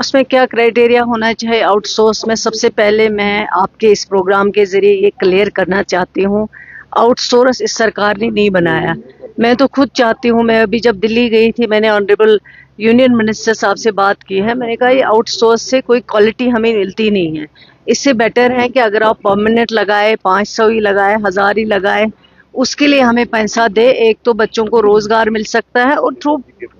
उसमें क्या क्राइटेरिया होना चाहिए आउटसोर्स में? सबसे पहले मैं आपके इस प्रोग्राम के जरिए ये क्लियर करना चाहती हूँ, आउटसोर्स इस सरकार ने नहीं बनाया। मैं तो खुद चाहती हूँ, मैं अभी जब दिल्ली गई थी मैंने ऑनरेबल यूनियन मिनिस्टर साहब से बात की है, मैंने कहा ये आउटसोर्स से कोई क्वालिटी हमें मिलती नहीं है। इससे बेटर है कि अगर आप परमानेंट लगाए, 500 ही लगाए, 1000 ही लगाए, उसके लिए हमें पैसा दे। एक तो बच्चों को रोजगार मिल सकता है और थ्रू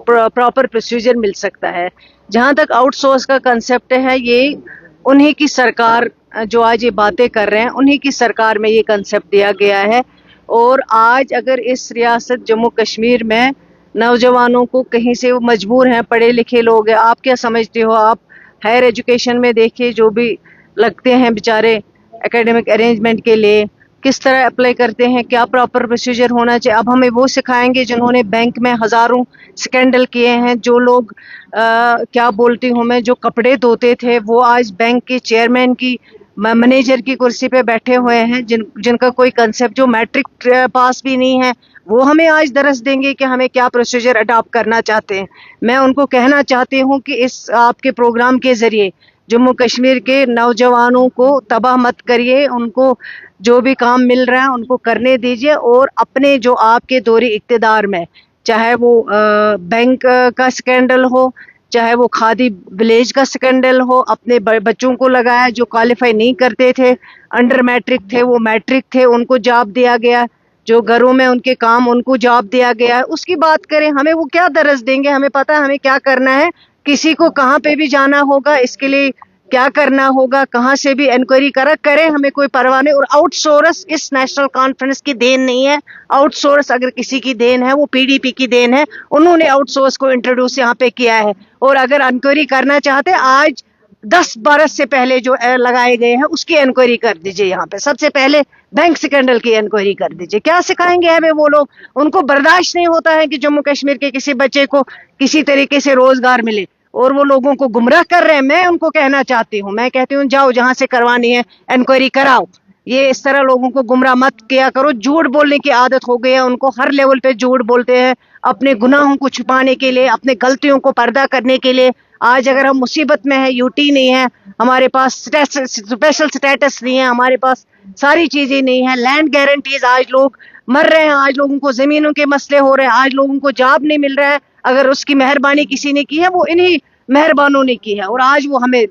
प्रॉपर प्रोसीजर मिल सकता है। जहाँ तक आउटसोर्स का कंसेप्ट है, ये उन्हीं की सरकार जो आज ये बातें कर रहे हैं, उन्हीं की सरकार में ये कंसेप्ट दिया गया है। और आज अगर इस रियासत जम्मू कश्मीर में नौजवानों को कहीं से वो मजबूर हैं, पढ़े लिखे लोग हैं, आप क्या समझते हो? आप हायर एजुकेशन में देखिए, जो भी लगते हैं बेचारे एकेडमिक अरेंजमेंट के लिए, किस तरह अप्लाई करते हैं, क्या प्रॉपर प्रोसीजर होना चाहिए। अब हमें वो सिखाएंगे जिन्होंने बैंक में हजारों स्कैंडल किए हैं, जो लोग क्या बोलती हूँ मैं, जो कपड़े धोते थे वो आज बैंक के चेयरमैन की, मैनेजर की कुर्सी पे बैठे हुए हैं, जिनका कोई कंसेप्ट, जो मैट्रिक पास भी नहीं है, वो हमें आज दरस देंगे कि हमें क्या प्रोसीजर अडॉप्ट करना चाहते हैं। मैं उनको कहना चाहती हूँ कि इस आपके प्रोग्राम के जरिए जम्मू कश्मीर के नौजवानों को तबाह मत करिए, उनको जो भी काम मिल रहा है उनको करने दीजिए। और अपने जो आपके दौरे इक़्तिदार में, चाहे वो बैंक का स्कैंडल हो, चाहे वो खादी विलेज का स्कैंडल हो, अपने बच्चों को लगाया जो क्वालिफाई नहीं करते थे, अंडर मैट्रिक थे, वो मैट्रिक थे, उनको जॉब दिया गया, जो घरों में उनके काम उनको जॉब दिया गया है, उसकी बात करें। हमें वो क्या दरस देंगे? हमें पता है हमें क्या करना है, किसी को कहाँ पे भी जाना होगा, इसके लिए क्या करना होगा, कहाँ से भी इंक्वायरी करें, हमें कोई परवाह नहीं। और आउटसोर्स इस नेशनल कॉन्फ्रेंस की देन नहीं है। आउटसोर्स अगर किसी की देन है वो पीडीपी की देन है, उन्होंने आउटसोर्स को इंट्रोड्यूस यहाँ पे किया है। और अगर इंक्वायरी करना चाहते, आज 10 बरस से पहले जो लगाए गए हैं उसकी इंक्वायरी कर दीजिए। यहाँ पे सबसे पहले बैंक स्कैंडल की इंक्वायरी कर दीजिए। क्या सिखाएंगे हमें वो लोग? उनको बर्दाश्त नहीं होता है कि जम्मू कश्मीर के किसी बच्चे को किसी तरीके से रोजगार मिले, और वो लोगों को गुमराह कर रहे हैं। मैं उनको कहना चाहती हूँ, मैं कहती हूँ जाओ जहां से करवानी है इंक्वायरी कराओ। ये इस तरह लोगों को गुमराह मत किया करो। झूठ बोलने की आदत हो गई है उनको, हर लेवल पे झूठ बोलते हैं अपने गुनाहों को छुपाने के लिए, अपने गलतियों को पर्दा करने के लिए। आज अगर हम मुसीबत में है, यूटी नहीं है, हमारे पास स्पेशल स्टेटस नहीं है, हमारे पास सारी चीजें नहीं है, लैंड गारंटीज, आज लोग मर रहे हैं, आज लोगों को जमीनों के मसले हो रहे हैं, आज लोगों को जॉब नहीं मिल रहा है। अगर उसकी मेहरबानी किसी ने की है वो इन्हीं मेहरबानों ने की है। और आज वो हमें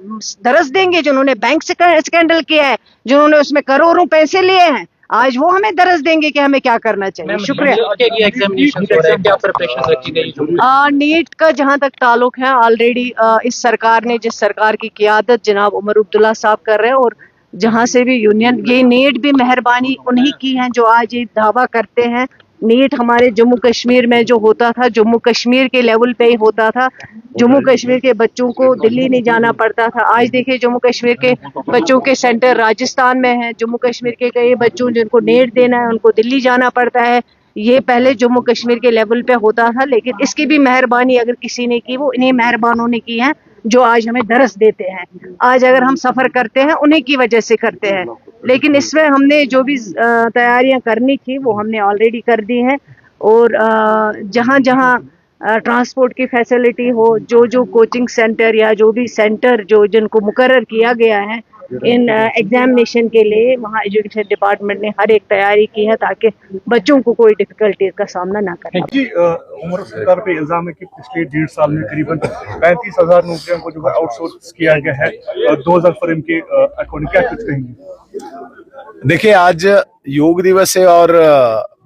दरस देंगे जिन्होंने बैंक से स्कैंडल किया है, जिन्होंने उसमें करोड़ों पैसे लिए हैं, आज वो हमें दरस देंगे कि हमें क्या करना चाहिए। शुक्रिया। नीट का जहां तक ताल्लुक है, ऑलरेडी इस सरकार ने, जिस सरकार की क़ियादत जनाब उमर अब्दुल्ला साहब कर रहे हैं, और जहां से भी यूनियन, ये नीट भी मेहरबानी उन्हीं की है जो आज ये दावा करते हैं। नीट हमारे जम्मू कश्मीर में जो होता था, जम्मू कश्मीर के लेवल पे ही होता था, जम्मू कश्मीर के बच्चों को दिल्ली नहीं जाना पड़ता था। आज देखिए जम्मू कश्मीर के बच्चों के सेंटर राजस्थान में है, जम्मू कश्मीर के कई बच्चों जिनको नीट देना है उनको दिल्ली जाना पड़ता है। ये पहले जम्मू कश्मीर के लेवल पे होता था, लेकिन इसकी भी मेहरबानी अगर किसी ने की, वो इन्हीं मेहरबानों ने की है जो आज हमें दरस देते हैं। आज अगर हम सफ़र करते हैं उन्हीं की वजह से करते हैं। लेकिन इसमें हमने जो भी तैयारियां करनी थी वो हमने ऑलरेडी कर दी हैं। और जहाँ जहाँ ट्रांसपोर्ट की फैसिलिटी हो, जो जो कोचिंग सेंटर या जो भी सेंटर जो जिनको मुकर्रर किया गया है इन एग्जामिनेशन के लिए, वहाँ एजुकेशन डिपार्टमेंट ने हर एक तैयारी की है ताकि बच्चों को कोई डिफिकल्टीज का सामना ना करना पड़े। उमर सरकार पे इल्जाम है कि पिछले 1.5 साल में करीबन 35,000 नौकरियों को जो है आउटसोर्स किया गया है 2000 फर्म के अकॉर्डिंग, क्या कुछ कहेंगे? देखिए, आज योग दिवस है और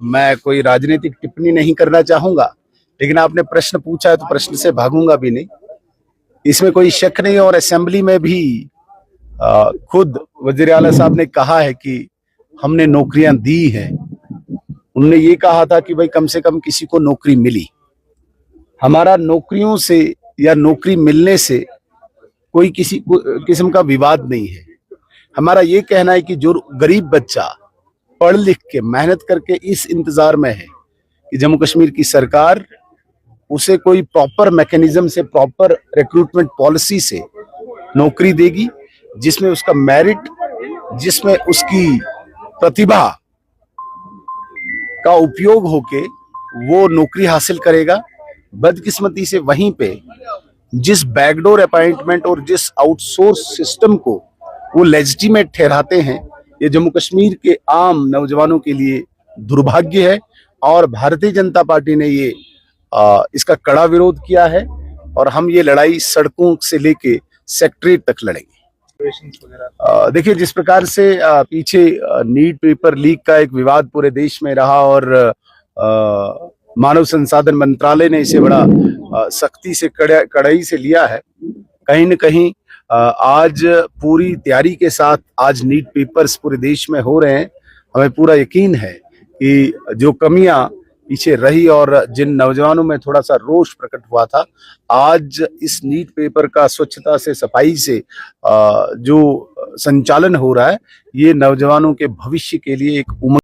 मैं कोई राजनीतिक टिप्पणी नहीं करना चाहूंगा, लेकिन आपने प्रश्न पूछा है तो प्रश्न से भागूंगा भी नहीं, इसमें कोई शक नहीं। और असेंबली में भी खुद वजीर आला साहब ने कहा है कि हमने नौकरियां दी हैं। उन्होंने ये कहा था कि भाई कम से कम किसी को नौकरी मिली। हमारा नौकरियों से या नौकरी मिलने से कोई किसी किस्म का विवाद नहीं है। हमारा ये कहना है कि जो गरीब बच्चा पढ़ लिख के मेहनत करके इस इंतजार में है कि जम्मू कश्मीर की सरकार उसे कोई प्रॉपर मैकेनिज्म से, प्रॉपर रिक्रूटमेंट पॉलिसी से नौकरी देगी, जिसमें उसका मेरिट, जिसमें उसकी प्रतिभा का उपयोग होके वो नौकरी हासिल करेगा। बदकिस्मती से वहीं पे जिस बैकडोर अपॉइंटमेंट और जिस आउटसोर्स सिस्टम को वो लेजिटिमेट ठहराते हैं, ये जम्मू कश्मीर के आम नौजवानों के लिए दुर्भाग्य है। और भारतीय जनता पार्टी ने ये इसका कड़ा विरोध किया है और हम ये लड़ाई सड़कों से लेके सेक्रेटरीट तक लड़ेंगे। देखिए, जिस प्रकार से पीछे नीट पेपर लीक का एक विवाद पूरे देश में रहा और मानव संसाधन मंत्रालय ने इसे बड़ा सख्ती से कड़ाई से लिया है, कहीं न कहीं आज पूरी तैयारी के साथ आज नीट पेपर्स पूरे देश में हो रहे हैं। हमें पूरा यकीन है कि जो कमियां पीछे रही और जिन नौजवानों में थोड़ा सा रोष प्रकट हुआ था, आज इस नीट पेपर का स्वच्छता से, सफाई से जो संचालन हो रहा है, ये नौजवानों के भविष्य के लिए एक उम्मीद